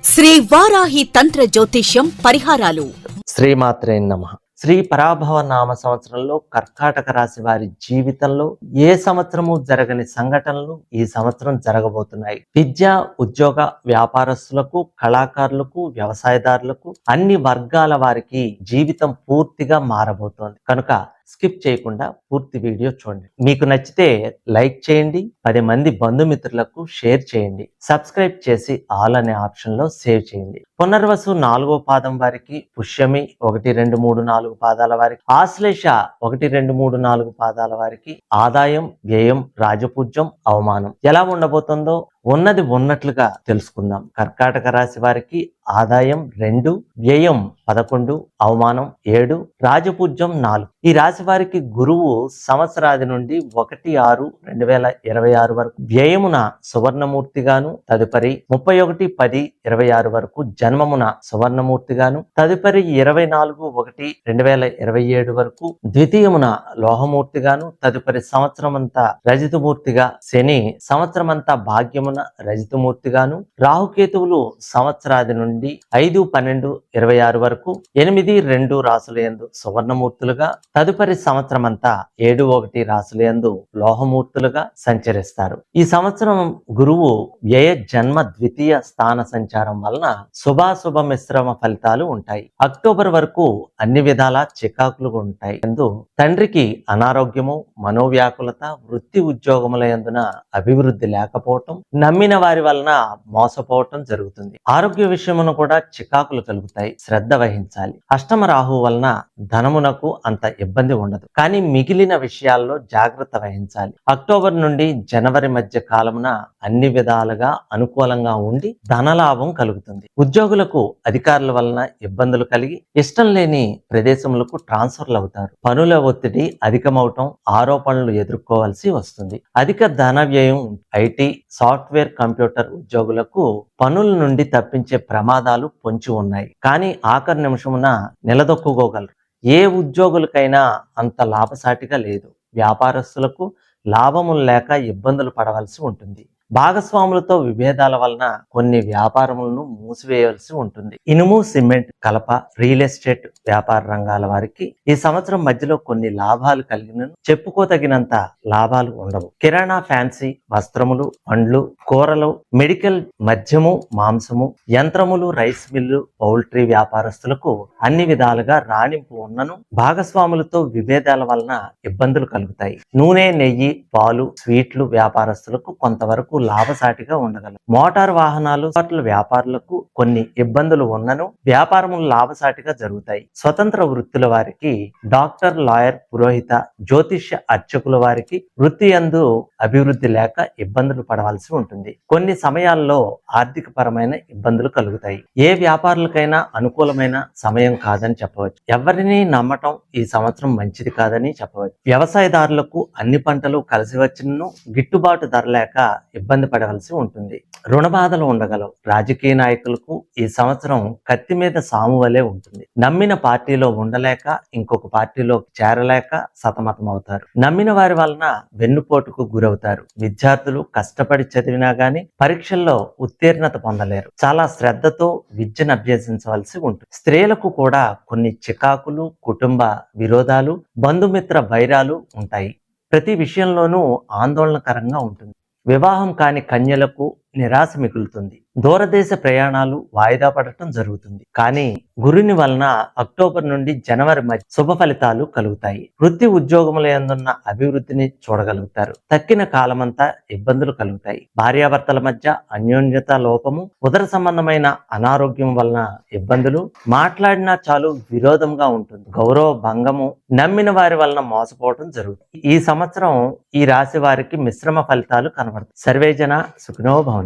శ్రీ వారాహి తంత్ర జ్యోతిష్యం పరిహారాలు. శ్రీమాత్రే నమః. శ్రీ పరాభవ నామ సంవత్సరంలో కర్కాటక రాశి వారి జీవితంలో ఏ సంవత్సరము జరగని సంఘటనలు ఈ సంవత్సరం జరగబోతున్నాయి. విద్య, ఉద్యోగ, వ్యాపారస్తులకు, కళాకారులకు, వ్యవసాయదారులకు, అన్ని వర్గాల వారికి జీవితం పూర్తిగా మారబోతోంది. కనుక స్కిప్ చేయకుండా పూర్తి వీడియో చూడండి. మీకు నచ్చితే లైక్ చేయండి, 10 మంది బంధుమిత్రులకు షేర్ చేయండి, సబ్స్క్రైబ్ చేసి ఆల్ అనే ఆప్షన్ లో సేవ్ చేయండి. పునర్వసు 4వ పాదం వారికి, పుష్యమి 1, 2, 3, 4 పాదాల వారికి, ఆశ్లేష 1, 2, 3, 4 పాదాల వారికి ఆదాయం, వ్యయం, రాజపూజ్యం, అవమానం ఎలా ఉండబోతుందో ఉన్నది ఉన్నట్లుగా తెలుసుకుందాం. కర్కాటక రాశి వారికి ఆదాయం 2, వ్యయం 11, అవమానం 7, రాజపూజ్యం 4. ఈ రాశి వారికి గురువు సంవత్సరాది నుండి 1/6/2026 వరకు వ్యయమున సువర్ణమూర్తిగాను, తదుపరి 31/10/26 వరకు జన్మమున సువర్ణమూర్తిగాను, తదుపరి 24/1/2027 వరకు ద్వితీయమున లోహమూర్తిగాను, తదుపరి సంవత్సరమంతా రజితమూర్తిగా, శని సంవత్సరమంతా భాగ్యమున రజితమూర్తిగాను, రాహుకేతువులు సంవత్సరాది నుండి 5/12/26 వరకు 8, 2 రాసుల యందు సువర్ణమూర్తులుగా, తదుపరి సంవత్సరమంతా 7, 1 రాసుల యందు లోహమూర్తులుగా సంచరిస్తారు. ఈ సంవత్సరం గురువు వ్యయ జన్మ ద్వితీయ స్థాన సంచారం వలన శుభాశుభ మిశ్రమ ఫలితాలు ఉంటాయి. అక్టోబర్ వరకు అన్ని విధాల చికాకులుగా ఉంటాయి. తండ్రికి అనారోగ్యము, మనోవ్యాకులత, వృత్తి ఉద్యోగముల యందున అభివృద్ధి లేకపోవటం, నమ్మిన వారి వలన మోసపోవటం జరుగుతుంది. ఆరోగ్య విషయమును కూడా చికాకులు కలుగుతాయి, శ్రద్ధ వహించాలి. అష్టమ రాహు వలన ధనమునకు అంత ఇబ్బంది ఉండదు, కానీ మిగిలిన విషయాల్లో జాగ్రత్త వహించాలి. అక్టోబర్ నుండి జనవరి మధ్య కాలమున అన్ని విధాలుగా అనుకూలంగా ఉండి ధనలాభం కలుగుతుంది. ఉద్యోగులకు అధికారుల వలన ఇబ్బందులు కలిగి ఇష్టం లేని ప్రదేశములకు ట్రాన్స్ఫర్లు అవుతారు. పనుల ఒత్తిడి అధికమవటం, ఆరోపణలు ఎదుర్కోవాల్సి వస్తుంది. అధిక ధన వ్యయం. ఐటీ, సాఫ్ట్వేర్, కంప్యూటర్ ఉద్యోగులకు పనుల నుండి తప్పించే ప్రమాదాలు పొంచి ఉన్నాయి, కానీ ఆఖరి నిమిషమున నిలదొక్కుకోగలరు. ఏ ఉద్యోగులకైనా అంత లాభసాటిగా లేదు. వ్యాపారస్తులకు లాభములు లేక ఇబ్బందులు పడవలసి ఉంటుంది. భాగస్వాములతో విభేదాల వలన కొన్ని వ్యాపారములను మూసివేయవలసి ఉంటుంది. ఇనుము, సిమెంట్, కలప, రియల్ ఎస్టేట్ వ్యాపార రంగాల వారికి ఈ సంవత్సరం మధ్యలో కొన్ని లాభాలు కలిగిన చెప్పుకోదగినంత లాభాలు ఉండవు. కిరాణా, ఫ్యాన్సీ వస్త్రములు, పండ్లు, కూరలు, మెడికల్, మద్యము, మాంసము, యంత్రములు, రైస్ మిల్లు, పౌల్ట్రీ వ్యాపారస్తులకు అన్ని విధాలుగా రాణింపు ఉన్నను భాగస్వాములతో విభేదాల వలన ఇబ్బందులు కలుగుతాయి. నూనె, నెయ్యి, పాలు, స్వీట్లు వ్యాపారస్తులకు కొంతవరకు లాభసాటిగా ఉండగలరు. మోటార్ వాహనాలు వ్యాపారులకు కొన్ని ఇబ్బందులు ఉన్నను వ్యాపారములు లాభసాటిగా జరుగుతాయి. స్వతంత్ర వృత్తుల వారికి, డాక్టర్, లాయర్, పురోహిత, జ్యోతిష్య అర్చకుల వారికి వృత్తి యందు అభివృద్ధి లేక ఇబ్బందులు పడవలసి ఉంటుంది. కొన్ని సమయాల్లో ఆర్థిక పరమైన ఇబ్బందులు కలుగుతాయి. ఏ వ్యాపారులకైనా అనుకూలమైన సమయం కాదని చెప్పవచ్చు. ఎవరిని నమ్మటం ఈ సంవత్సరం మంచిది కాదని చెప్పవచ్చు. వ్యవసాయదారులకు అన్ని పంటలు కలిసి వచ్చినను గిట్టుబాటు ధర లేక ఇబ్బంది పడవలసి ఉంటుంది. రుణ బాధలు ఉండగలవు. రాజకీయ నాయకులకు ఈ సంవత్సరం కత్తి మీద సాము వలె ఉంటుంది. నమ్మిన పార్టీలో ఉండలేక ఇంకొక పార్టీలో చేరలేక సతమతం అవుతారు. నమ్మిన వారి వలన వెన్నుపోటుకు గురవుతారు. విద్యార్థులు కష్టపడి చదివినా గాని పరీక్షల్లో ఉత్తీర్ణత పొందలేరు. చాలా శ్రద్ధతో విద్యను అభ్యసించవలసి ఉంటుంది. స్త్రీలకు కూడా కొన్ని చికాకులు, కుటుంబ విరోధాలు, బంధుమిత్ర వైరాలు ఉంటాయి. ప్రతి విషయంలోనూ ఆందోళనకరంగా ఉంటుంది. వివాహం కాని కన్యలకు నిరాశ మిగులుతుంది. దూరదేశ ప్రయాణాలు వాయిదా పడటం జరుగుతుంది. కానీ గురుని వలన అక్టోబర్ నుండి జనవరి మధ్య శుభ ఫలితాలు కలుగుతాయి. వృత్తి ఉద్యోగముల యందున్న అభివృద్ధిని చూడగలుగుతారు. తక్కిన కాలమంతా ఇబ్బందులు కలుగుతాయి. భార్యాభర్తల మధ్య అన్యోన్యత లోపము, ఉదర సంబంధమైన అనారోగ్యం వలన ఇబ్బందులు, మాట్లాడినా చాలు విరోధంగా ఉంటుంది. గౌరవ భంగము, నమ్మిన వారి వలన మోసపోవటం జరుగుతుంది. ఈ సంవత్సరం ఈ రాశి వారికి మిశ్రమ ఫలితాలు కనబడతాయి. సర్వేజన సుఖినో భవంతు.